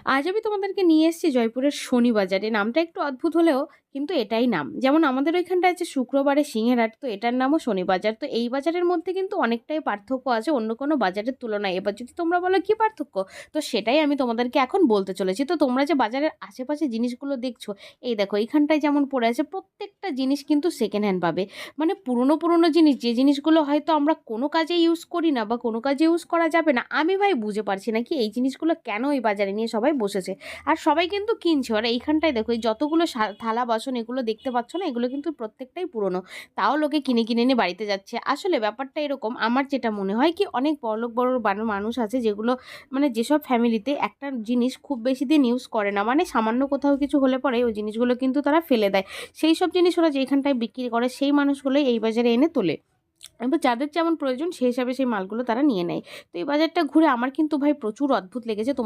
আজ আমি তোমাদেরকে নিয়ে এসেছি জয়পুরের শনি বাজারে। নামটা একটু অদ্ভুত হলেও কিন্তু এটাই নাম। যেমন আমাদের ওইখানটায় আছে শুক্রবারে সিংহের হাট, তো এটার নামও শনি বাজার। তো এই বাজারের মধ্যে কিন্তু অনেকটাই পার্থক্য আছে অন্য কোনো বাজারের তুলনায়। এবার যদি তোমরা বলো কি পার্থক্য, তো সেটাই আমি তোমাদেরকে এখন বলতে চলেছি। তো তোমরা যে বাজারের আশেপাশে জিনিসগুলো দেখছো, এই দেখো এইখানটায় যেমন পড়ে আছে, প্রত্যেকটা জিনিস কিন্তু সেকেন্ড হ্যান্ড পাবে। মানে পুরনো পুরনো জিনিস, যে জিনিসগুলো হয়তো আমরা কোনো কাজে ইউজ করি না বা কোনো কাজে ইউজ করা যাবে না, আমি ভাই বুঝে পারছি না কি এই জিনিসগুলো কেন এই বাজারে নিয়ে সবাই বসেছে। আর সবাই কিন্তু কিনছে। আর এইখানটায় দেখো এই যতগুলো থালা বাসন এগুলো দেখতে পাচ্ছ না, এগুলো কিন্তু প্রত্যেকটাই পুরনো, তাও লোকে কিনে কিনে নিয়ে বাড়িতে যাচ্ছে। আসলে ব্যাপারটা এরকম, আমার যেটা মনে হয় কি অনেক বড়লোক বড় মানুষ আছে যেগুলো মানে যেসব ফ্যামিলিতে একটা জিনিস খুব বেশি দিন ইউজ করে না, মানে সামান্য কোথাও কিছু হলে পরে ওই জিনিসগুলো কিন্তু তারা ফেলে দেয়। সেই সব জিনিস ওরা যেখানটায় বিক্রি করে সেই মানুষগুলোই এই বাজারে এনে তোলে। এবার যাদের যেমন প্রয়োজন সেই হিসাবে সেই মালগুলো তারা নিয়ে নেয়। তো এই বাজারটা ঘুরে আমার কিন্তু ভাই প্রচুর অদ্ভুত লেগেছে। তোমার